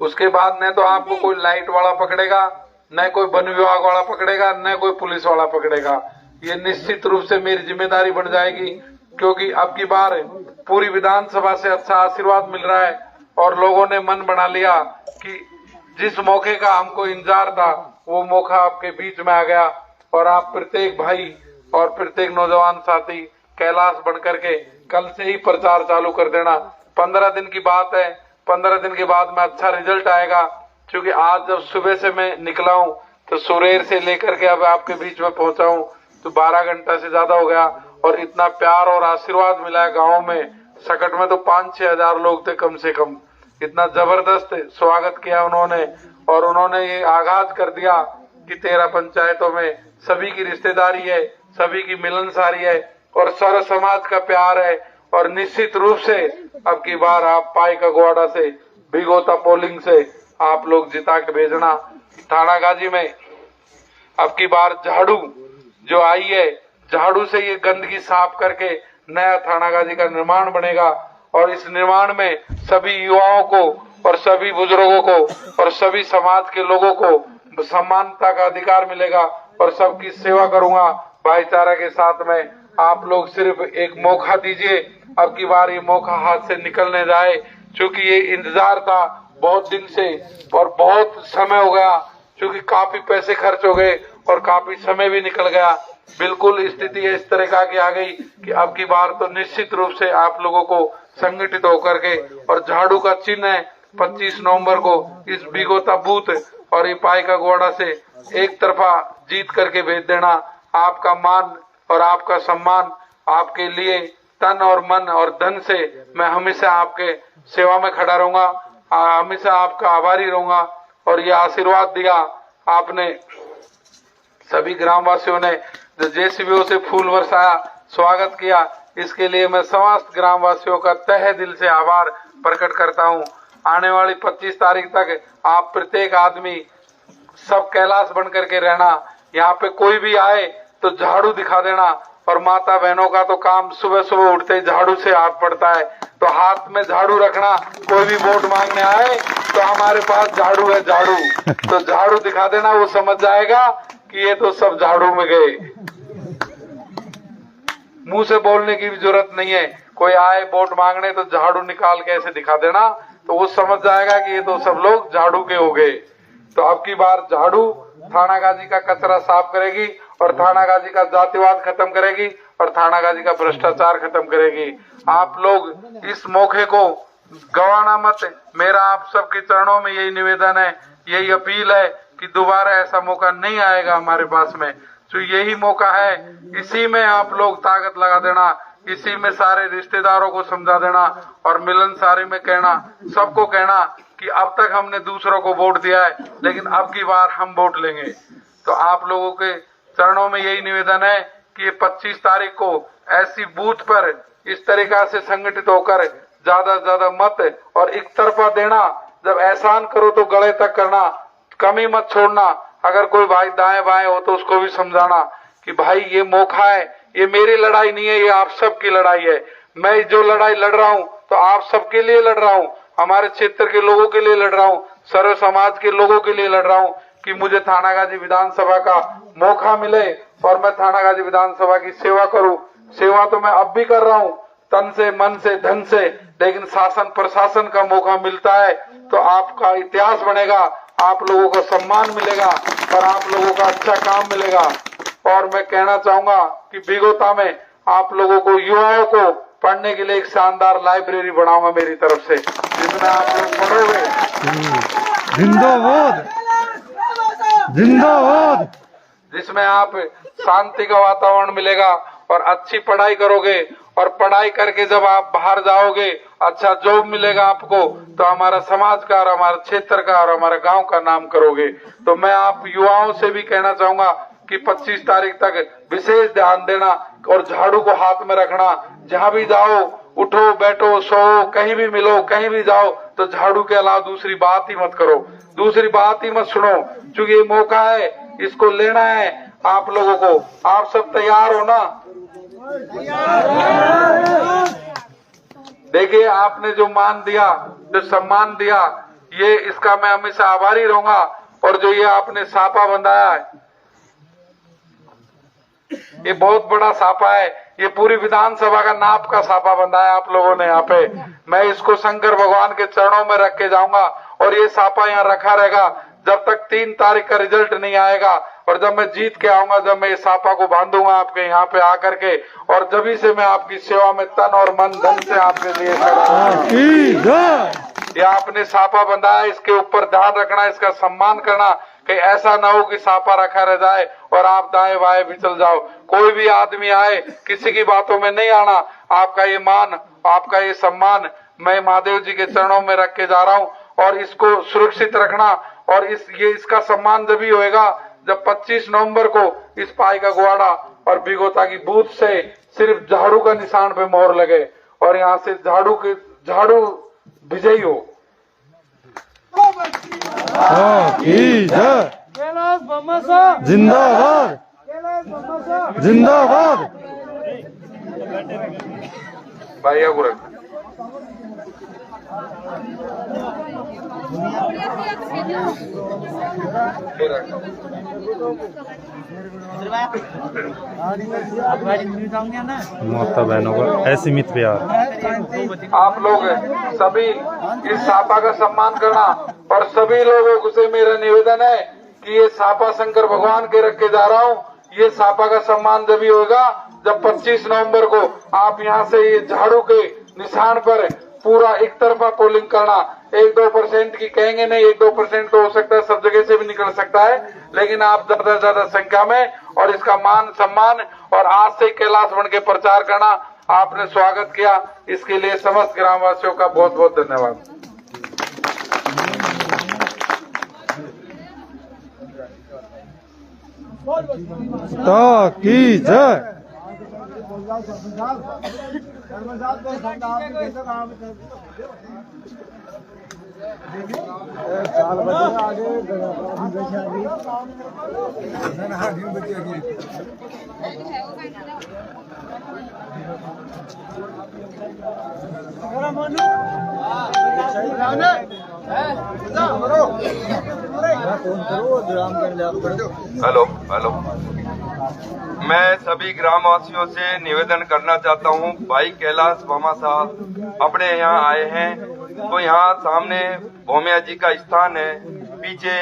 उसके बाद न तो आपको कोई लाइट वाला पकड़ेगा, न कोई वन विभाग वाला पकड़ेगा, न कोई पुलिस वाला पकड़ेगा। ये निश्चित रूप से मेरी जिम्मेदारी बन जाएगी, क्योंकि अब की बार पूरी विधानसभा से अच्छा आशीर्वाद मिल रहा है और लोगों ने मन बना लिया कि जिस मौके का हमको इंतजार था वो मौका आपके बीच में आ गया। और आप प्रत्येक भाई और प्रत्येक नौजवान साथी कैलाश बन करके कल से ही प्रचार चालू कर देना। 15 दिन की बात है, 15 दिन के बाद में अच्छा रिजल्ट आएगा। क्योंकि आज जब सुबह से मैं निकला हूँ तो सुरेर से लेकर के अब आपके बीच में पहुंचा हूँ तो 12 घंटा से ज्यादा हो गया और इतना प्यार और आशीर्वाद मिला है गाँव में। सकट में तो 5-6 हजार लोग थे कम से कम। इतना जबरदस्त स्वागत किया उन्होंने और उन्होंने ये आगाज कर दिया कि 13 पंचायतों में सभी की रिश्तेदारी है, सभी की मिलनसारी है और सारा समाज का प्यार है। और निश्चित रूप से अब की बार आप पाई का गोवाड़ा से भिगोता पोलिंग से आप लोग जिता के भेजना। थाना गाजी में अब की बार झाड़ू जो आई है, झाड़ू से ये गंदगी साफ करके नया थाना गाजी का निर्माण बनेगा और इस निर्माण में सभी युवाओं को और सभी बुजुर्गों को और सभी समाज के लोगों को समानता का अधिकार मिलेगा और सबकी सेवा करूंगा भाईचारा के साथ में। आप लोग सिर्फ एक मौका दीजिए, अब की बार ये मौका हाथ से निकलने जाए, क्योंकि ये इंतजार था बहुत दिन से और बहुत समय हो गया, क्योंकि काफी पैसे खर्च हो गए और काफी समय भी निकल गया। बिल्कुल स्थिति इस तरह की आ गई कि अब की बार तो निश्चित रूप से आप लोगों को संगठित होकर के और झाड़ू का चिन्ह है 25 नवंबर को इस भिगोता बूथ और ये पाई का गोवाड़ा से एक तरफा जीत करके भेज देना। आपका मान और आपका सम्मान, आपके लिए तन और मन और धन से मैं हमेशा आपके सेवा में खड़ा रहूंगा, हमेशा आपका आभारी रहूंगा। और ये आशीर्वाद दिया आपने सभी ग्रामवासियों ने, जो जेसीबीओ से फूल बरसाया, स्वागत किया, इसके लिए मैं समस्त ग्रामवासियों का तहे दिल से आभार प्रकट करता हूं। आने वाली 25 तारीख तक आप प्रत्येक आदमी सब कैलाश बन करके रहना। यहाँ पे कोई भी आए तो झाड़ू दिखा देना। और माता बहनों का तो काम सुबह सुबह उठते ही झाड़ू से हाथ पड़ता है, तो हाथ में झाड़ू रखना। कोई भी वोट मांगने आए तो हमारे पास झाड़ू है, झाड़ू तो झाड़ू दिखा देना, वो समझ जाएगा कि ये तो सब झाड़ू में गए। मुंह से बोलने की भी जरूरत नहीं है, कोई आए वोट मांगने तो झाड़ू निकाल के ऐसे दिखा देना, तो वो समझ जाएगा कि ये तो सब लोग झाड़ू के हो गए। तो अब की बार झाड़ू थाना गाजी का कचरा साफ करेगी और थाना गाजी का जातिवाद खत्म करेगी और थाना गाजी का भ्रष्टाचार खत्म करेगी। आप लोग इस मौके को गंवाना मत। मेरा आप सबके चरणों में यही निवेदन है, यही अपील है कि दोबारा ऐसा मौका नहीं आएगा हमारे पास में। तो यही मौका है, इसी में आप लोग ताकत लगा देना, इसी में सारे रिश्तेदारों को समझा देना और मिलनसारी में कहना, सबको कहना कि अब तक हमने दूसरों को वोट दिया है लेकिन अब की बार हम वोट लेंगे। तो आप लोगों के चरणों में यही निवेदन है कि ये 25 तारीख को ऐसी बूथ पर इस तरीका से संगठित होकर ज्यादा से ज्यादा मत और एक तरफा देना। जब एहसान करो तो गले तक करना, कमी मत छोड़ना। अगर कोई भाई दाएं बाएं हो तो उसको भी समझाना कि भाई ये मौका है, ये मेरी लड़ाई नहीं है, ये आप सबकी लड़ाई है। मैं जो लड़ाई लड़ रहा हूँ तो आप सबके लिए लड़ रहा हूँ, हमारे क्षेत्र के लोगों के लिए लड़ रहा हूँ, सर्व समाज के लोगों के लिए लड़ रहा हूँ कि मुझे थाना गाजी विधानसभा का मौका मिले और मैं थाना गाजी विधानसभा की सेवा करूं। सेवा तो मैं अब भी कर रहा हूं, तन से, मन से, धन से, लेकिन शासन प्रशासन का मौका मिलता है तो आपका इतिहास बनेगा, आप लोगों को सम्मान मिलेगा और आप लोगों का अच्छा काम मिलेगा। और मैं कहना चाहूंगा कि भिगोता में आप लोगों को, युवाओं को पढ़ने के लिए एक शानदार लाइब्रेरी बनाऊंगा मेरी तरफ से, जिसमें आप लोग पढ़ोगे। जिंदाबाद जिंदाबाद। जिसमें आप शांति का वातावरण मिलेगा और अच्छी पढ़ाई करोगे और पढ़ाई करके जब आप बाहर जाओगे, अच्छा जॉब मिलेगा आपको, तो हमारा समाज का और हमारे क्षेत्र का और हमारे गांव का नाम करोगे। तो मैं आप युवाओं से भी कहना चाहूंगा कि 25 तारीख तक विशेष ध्यान देना और झाड़ू को हाथ में रखना। जहाँ भी जाओ, उठो बैठो सो, कहीं भी मिलो, कहीं भी जाओ, तो झाड़ू के अलावा दूसरी बात ही मत करो, दूसरी बात ही मत सुनो, क्योंकि ये मौका है, इसको लेना है आप लोगों को। आप सब तैयार हो ना? देखिए, आपने जो मान दिया, जो सम्मान दिया, ये इसका मैं हमेशा आभारी रहूंगा। और जो ये आपने सापा बंधाया है, ये बहुत बड़ा सापा है। ये पूरी विधानसभा का नाप का सापा बंधाया आप लोगों ने यहाँ पे। मैं इसको शंकर भगवान के चरणों में रख के जाऊंगा और ये सापा यहाँ रखा रहेगा जब तक 3 तारीख का रिजल्ट नहीं आएगा। और जब मैं जीत के आऊंगा, जब मैं इस सापा को बांधूंगा आपके यहाँ पे आकर के, और जब से मैं आपकी सेवा में तन और मन धन से आपके लिए खड़ा। ये आपने सापा बंधाया, इसके ऊपर ध्यान रखना, इसका सम्मान करना, कि ऐसा ना हो कि सापा रखा रह जाए और आप दाएं बाएं भी चल जाओ। कोई भी आदमी आए, किसी की बातों में नहीं आना। आपका ये मान, आपका ये सम्मान मैं महादेव जी के चरणों में रख के जा रहा हूँ और इसको सुरक्षित रखना। और इसका सम्मान जब ही होएगा जब 25 नवंबर को इस पाई का गुवाड़ा और बिगोता की बूथ से सिर्फ झाड़ू का निशान पे मोहर लगे और यहाँ से झाड़ू विजयी हो। जिंदाबाद जिंदाबाद। भाई गुरु माता बहनों का असीमित प्यार। आप लोग सभी इस सापा का सम्मान करना और सभी लोगों से मेरा निवेदन है कि ये सापा शंकर भगवान के रख के जा रहा हूँ। ये सापा का सम्मान जब ही होगा जब 25 नवंबर को आप यहाँ से ये झाड़ू के निशान पर पूरा एक तरफा पोलिंग करना। 1-2% की कहेंगे नहीं, 1-2% तो हो सकता है, सब जगह से भी निकल सकता है, लेकिन आप ज्यादा से ज्यादा संख्या में और इसका मान सम्मान और आज से कैलाश बन के प्रचार करना। आपने स्वागत किया, इसके लिए समस्त ग्रामवासियों का बहुत बहुत धन्यवाद। की जय। हेलो हेलो, मैं सभी ग्रामवासियों से निवेदन करना चाहता हूँ। भाई कैलाश वर्मा साहब अपने यहाँ आए हैं, तो यहाँ सामने भोमिया जी का स्थान है, पीछे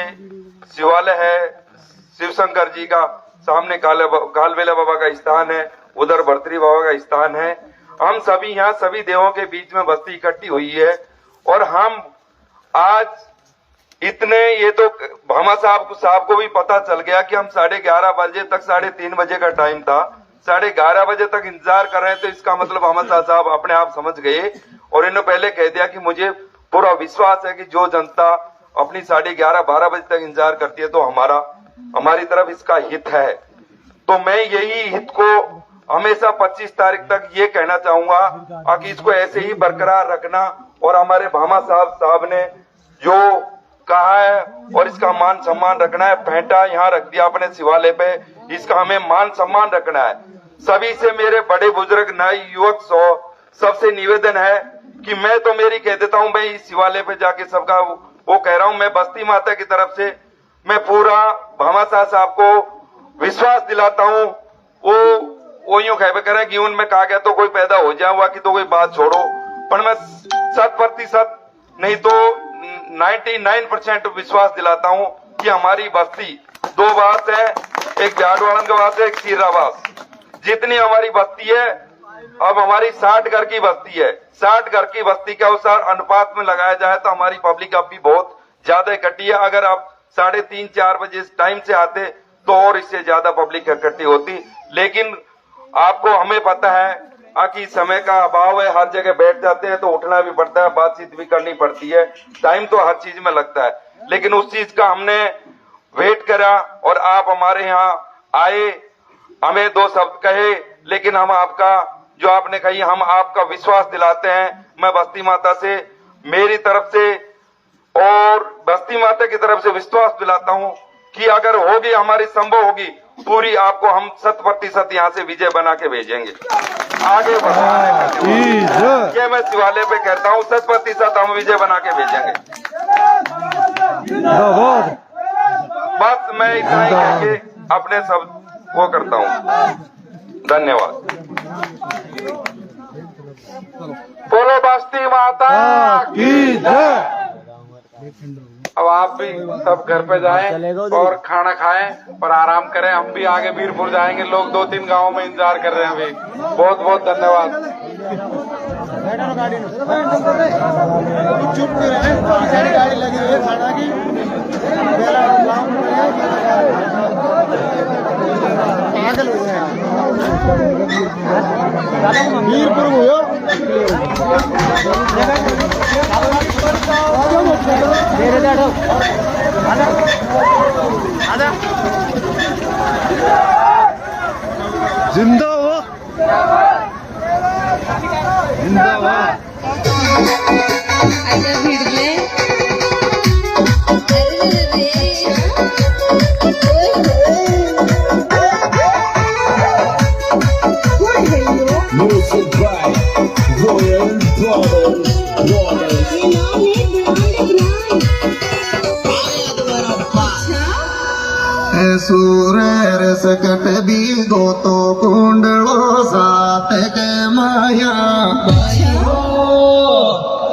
शिवालय है शिवशंकर जी का, सामने कालबेला बाबा का स्थान है, उधर भर्तरी बाबा का स्थान है। हम सभी यहाँ सभी देवों के बीच में बस्ती इकट्ठी हुई है और हम आज इतने, ये तो भामा साहब को भी पता चल गया कि हम 11:30 बजे तक, 3:30 बजे का टाइम था, 11:30 बजे तक इंतजार कर रहे हैं। तो इसका मतलब भामा साहब अपने आप समझ गए और इन्होंने पहले कह दिया कि मुझे पूरा विश्वास है कि जो जनता अपनी 11:30-12 बजे तक इंतजार करती है तो हमारी तरफ इसका हित है। तो मैं यही हित को हमेशा 25 तारीख तक ये कहना चाहूंगा कि इसको ऐसे ही बरकरार रखना और हमारे भामा साहब ने जो कहा है और इसका मान सम्मान रखना है। फेंटा यहाँ रख दिया अपने शिवालय पे, इसका हमें मान सम्मान रखना है। सभी से मेरे बड़े बुजुर्ग नए युवक सबसे निवेदन है कि मैं तो मेरी कह देता हूँ, मैं इस शिवालय पे जाके सबका वो कह रहा हूँ। मैं बस्ती माता की तरफ से मैं पूरा भामा साहब को विश्वास दिलाता हूँ। वो यूं कह रहे कि उनमें कहा गया तो कोई पैदा हो जाए हुआ कि तो कोई बात छोड़ो, पर मैं 100% नहीं तो 99% विश्वास दिलाता हूँ कि हमारी बस्ती 2 बात है, एक झाड़वाड़न का वास है, एक सीरावास। जितनी हमारी बस्ती है, अब हमारी 60 घर की बस्ती है, 60 घर की बस्ती के अनुसार अनुपात में लगाया जाए तो हमारी पब्लिक अब भी बहुत ज्यादा इकट्ठी है। अगर आप 3:30-4 बजे टाइम से आते तो और इससे ज्यादा पब्लिक इकट्ठी होती, लेकिन आपको हमें पता है कि समय का अभाव है, हर जगह बैठ जाते हैं तो उठना भी पड़ता है, बातचीत भी करनी पड़ती है, टाइम तो हर चीज में लगता है, लेकिन उस चीज का हमने वेट करा और आप हमारे यहाँ आए, हमें 2 शब्द कहे, लेकिन हम आपका जो आपने कही हम आपका विश्वास दिलाते हैं। मैं बस्ती माता से, मेरी तरफ से और बस्ती माता की तरफ से विश्वास दिलाता हूँ कि अगर होगी, हमारी संभव होगी पूरी आपको हम 100% यहाँ से विजय बना के भेजेंगे। आगे बढ़ाने की जय। ये मैं शिवालय पे कहता हूँ, 100% हम विजय बना के भेजेंगे। जिंदाबाद। बस मैं इतना ही कह के अपने सब वो करता हूँ। धन्यवाद। बोलो बस्ती माता की जय। अब आप भी सब घर पे जाएं और खाना खाएं और आराम करें। हम भी आगे वीरपुर जाएंगे, लोग 2-3 गांवों में इंतजार कर रहे हैं अभी। बहुत बहुत धन्यवाद। चुप रहे, गाड़ी लगी हुई है खाना की। पागल हो गए वीरपुर हुआ। जिंदाबाद। जिंदाबाद। अच्छा भिडले Music by Royal Brothers. सूर्य सकट भी गोतो कुंडलो सात के माया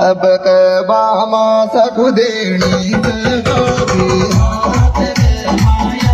अब के बामा सखुदेणी के गोभी हाथ के माया